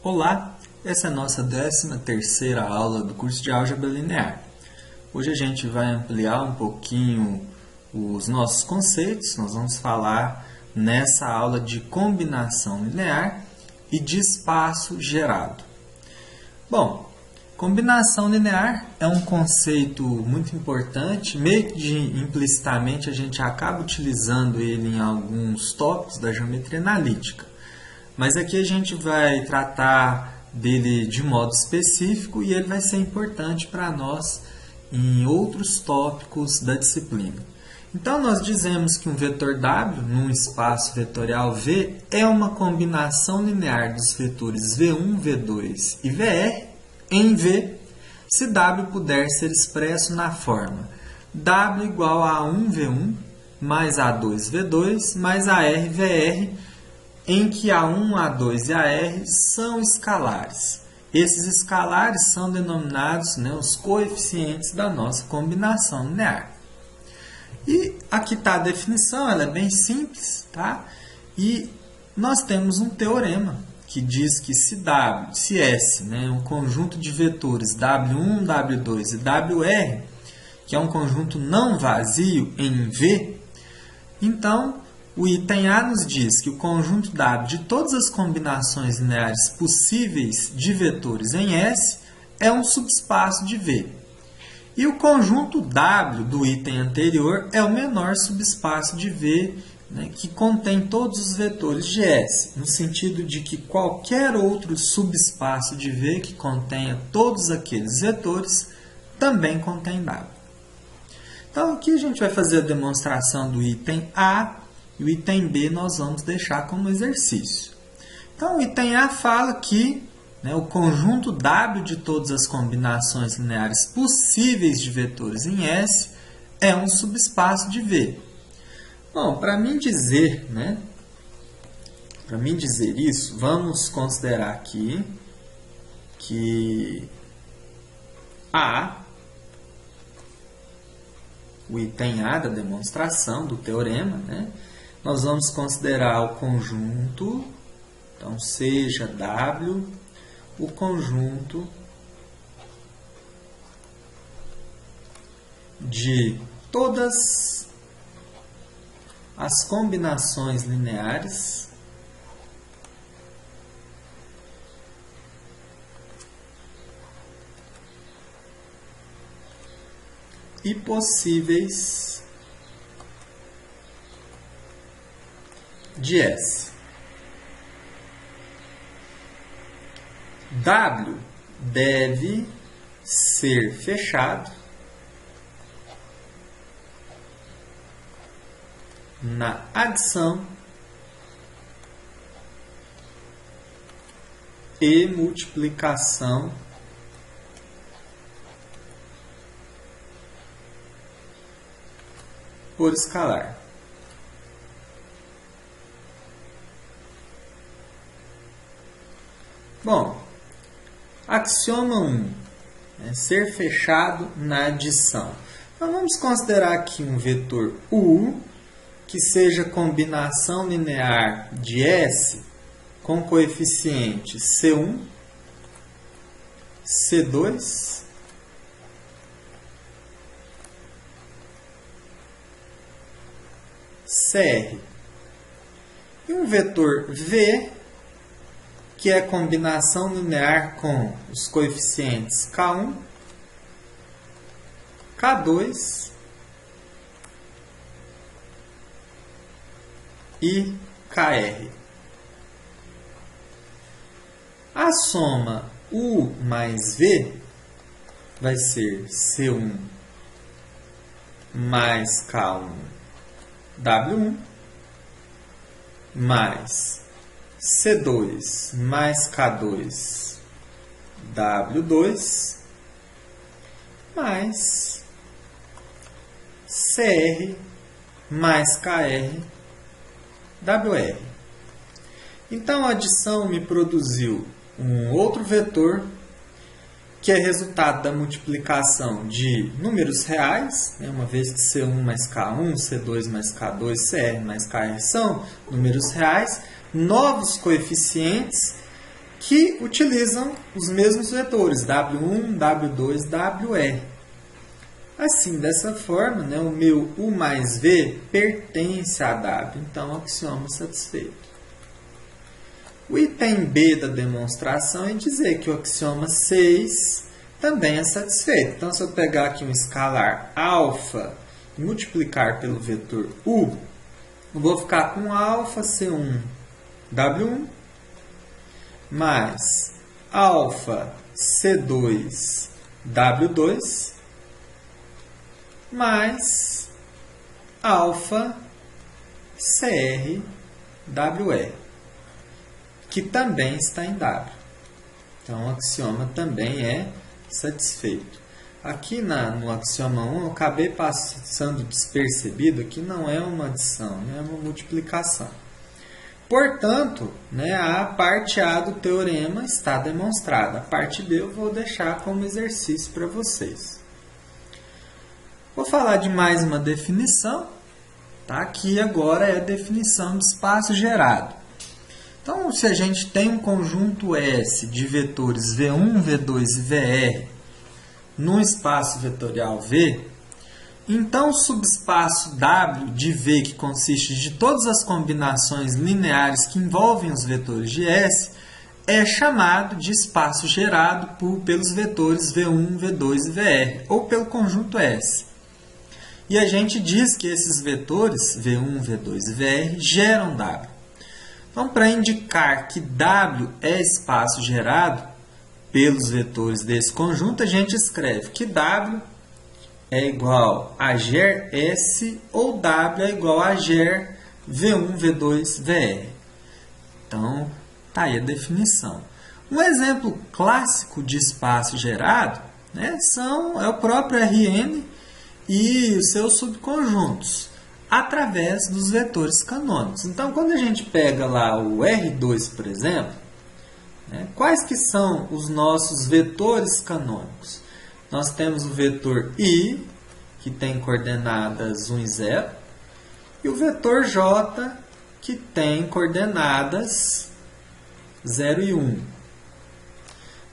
Olá, essa é a nossa 13ª aula do curso de Álgebra Linear. Hoje a gente vai ampliar um pouquinho os nossos conceitos. Nós vamos falar nessa aula de combinação linear e de espaço gerado. Bom, combinação linear é um conceito muito importante, meio que implicitamente a gente acaba utilizando ele em alguns tópicos da geometria analítica. Mas aqui a gente vai tratar dele de modo específico e ele vai ser importante para nós em outros tópicos da disciplina. Então, nós dizemos que um vetor W, num espaço vetorial V, é uma combinação linear dos vetores V1, V2 e VR em V, se W puder ser expresso na forma W igual a A1V1 mais A2V2 mais ARVR, em que A1, A2 e AR são escalares. Esses escalares são denominados os coeficientes da nossa combinação linear. E aqui está a definição, ela é bem simples, tá? E nós temos um teorema que diz que se S, um conjunto de vetores W1, W2 e WR, que é um conjunto não vazio em V, então o item A nos diz que o conjunto W de todas as combinações lineares possíveis de vetores em S é um subespaço de V. E o conjunto W do item anterior é o menor subespaço de V, que contém todos os vetores de S, no sentido de que qualquer outro subespaço de V que contenha todos aqueles vetores também contém W. Então, aqui a gente vai fazer a demonstração do item A, e o item B nós vamos deixar como exercício. Então, o item A fala que o conjunto W de todas as combinações lineares possíveis de vetores em S é um subespaço de V. Bom, para mim dizer isso, vamos considerar aqui que A, o item A da demonstração do teorema, nós vamos considerar o conjunto, então seja W, o conjunto de todas as combinações lineares e possíveis de S. W deve ser fechado na adição e multiplicação por escalar. Bom, axioma 1, ser fechado na adição. Então, vamos considerar aqui um vetor U, que seja combinação linear de S com coeficiente C1, C2, CR. E um vetor V, que é combinação linear com os coeficientes K1, K2 e KR. A soma U mais V vai ser C1 mais K1 W1 mais C2 mais K2 W2 mais CR mais KR WR. Então, a adição me produziu um outro vetor que é resultado da multiplicação de números reais, uma vez que C1 mais K1, C2 mais K2, CR mais KR são números reais, novos coeficientes que utilizam os mesmos vetores, W1, W2, WR. Assim, dessa forma, né, o meu U mais V pertence a W, então axioma satisfeito. O item B da demonstração é dizer que o axioma 6 também é satisfeito. Então, se eu pegar aqui um escalar alfa e multiplicar pelo vetor U, eu vou ficar com alfa C1 W1 mais alfa C2 W2 mais alfa CR WR, que também está em W. Então, o axioma também é satisfeito. Aqui no axioma 1, eu acabei passando despercebido que não é uma adição, é uma multiplicação. Portanto, né, a parte A do teorema está demonstrada. A parte B eu vou deixar como exercício para vocês. Vou falar de mais uma definição. Tá? Aqui agora é a definição de espaço gerado. Então, se a gente tem um conjunto S de vetores V1, V2 e VR num espaço vetorial V, então o subespaço W de V, que consiste de todas as combinações lineares que envolvem os vetores de S, é chamado de espaço gerado pelos vetores V1, V2 e VR, ou pelo conjunto S. E a gente diz que esses vetores, V1, V2 e VR, geram W. Então, para indicar que W é espaço gerado pelos vetores desse conjunto, a gente escreve que W é igual a ger S ou W é igual a ger V1, V2, VR. Então, está aí a definição. Um exemplo clássico de espaço gerado, né, é o próprio Rn e os seus subconjuntos, através dos vetores canônicos. Então, quando a gente pega lá o R2, por exemplo, né, quais que são os nossos vetores canônicos? Nós temos o vetor I, que tem coordenadas 1 e 0, e o vetor J, que tem coordenadas 0 e 1.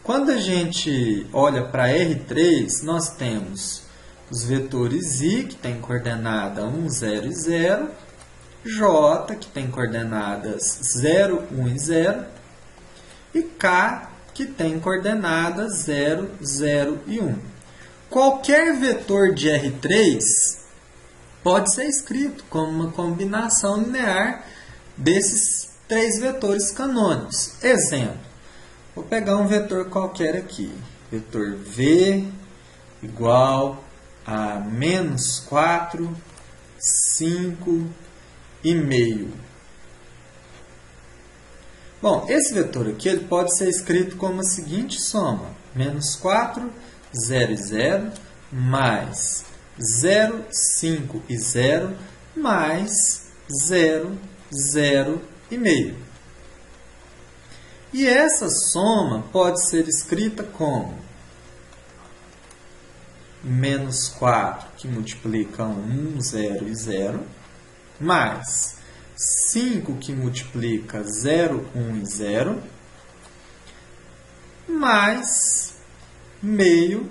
Quando a gente olha para R3, nós temos os vetores I, que tem coordenada 1, 0 e 0, J, que tem coordenadas 0, 1 e 0, e K, que tem coordenadas 0, 0 e 1. Qualquer vetor de R3 pode ser escrito como uma combinação linear desses três vetores canônicos. Exemplo, vou pegar um vetor qualquer aqui, vetor V igual a menos 4, 5 e meio. Bom, esse vetor aqui ele pode ser escrito como a seguinte soma: menos 4, 0 e 0, mais 0, 5 e 0, mais 0, 0 e meio. E essa soma pode ser escrita como menos 4, que multiplica 1, 0 e 0, mais 5, que multiplica 0, 1 e 0, mais meio,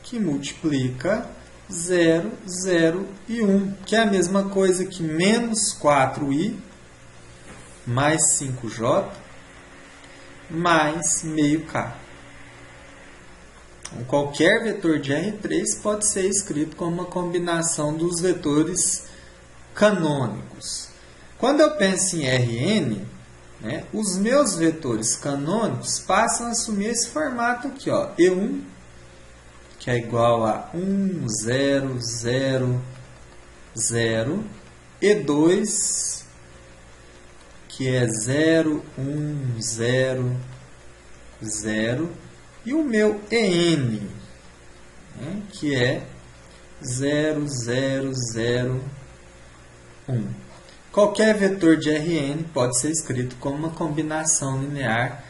que multiplica 0, 0 e 1, que é a mesma coisa que menos 4i, mais 5j, mais meio k. Qualquer vetor de R3 pode ser escrito como uma combinação dos vetores canônicos. Quando eu penso em Rn, né, os meus vetores canônicos passam a assumir esse formato aqui, ó, E1, que é igual a 1, 0, 0, 0, E2, que é 0, 1, 0, 0, e o meu EN, né, que é 0, 0, 0, 1. Qualquer vetor de Rn pode ser escrito como uma combinação linear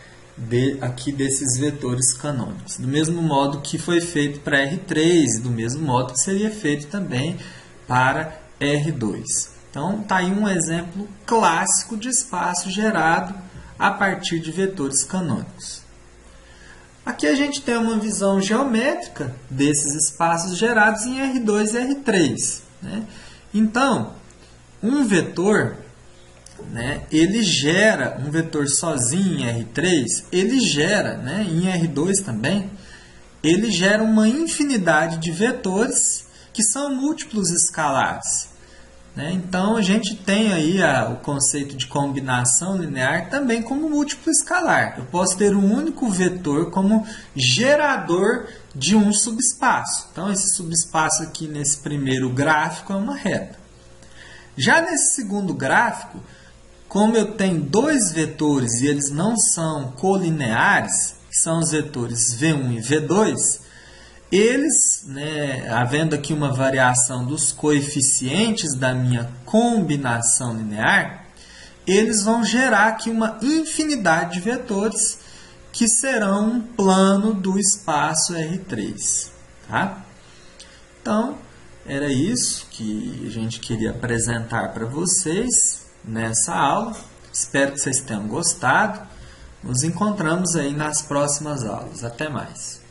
aqui desses vetores canônicos. Do mesmo modo que foi feito para R3, do mesmo modo que seria feito também para R2. Então, está aí um exemplo clássico de espaço gerado a partir de vetores canônicos. Aqui a gente tem uma visão geométrica desses espaços gerados em R2 e R3. Né? Então, um vetor, né, ele gera, um vetor sozinho em R3, ele gera, né, em R2 também, ele gera uma infinidade de vetores que são múltiplos escalares. Né? Então, a gente tem aí o conceito de combinação linear também como múltiplo escalar. Eu posso ter um único vetor como gerador de um subespaço. Então, esse subespaço aqui nesse primeiro gráfico é uma reta. Já nesse segundo gráfico, como eu tenho dois vetores e eles não são colineares, que são os vetores V1 e V2, eles, né, havendo aqui uma variação dos coeficientes da minha combinação linear, eles vão gerar aqui uma infinidade de vetores que serão um plano do espaço R3. Tá? Então, era isso que a gente queria apresentar para vocês nessa aula. Espero que vocês tenham gostado. Nos encontramos aí nas próximas aulas. Até mais!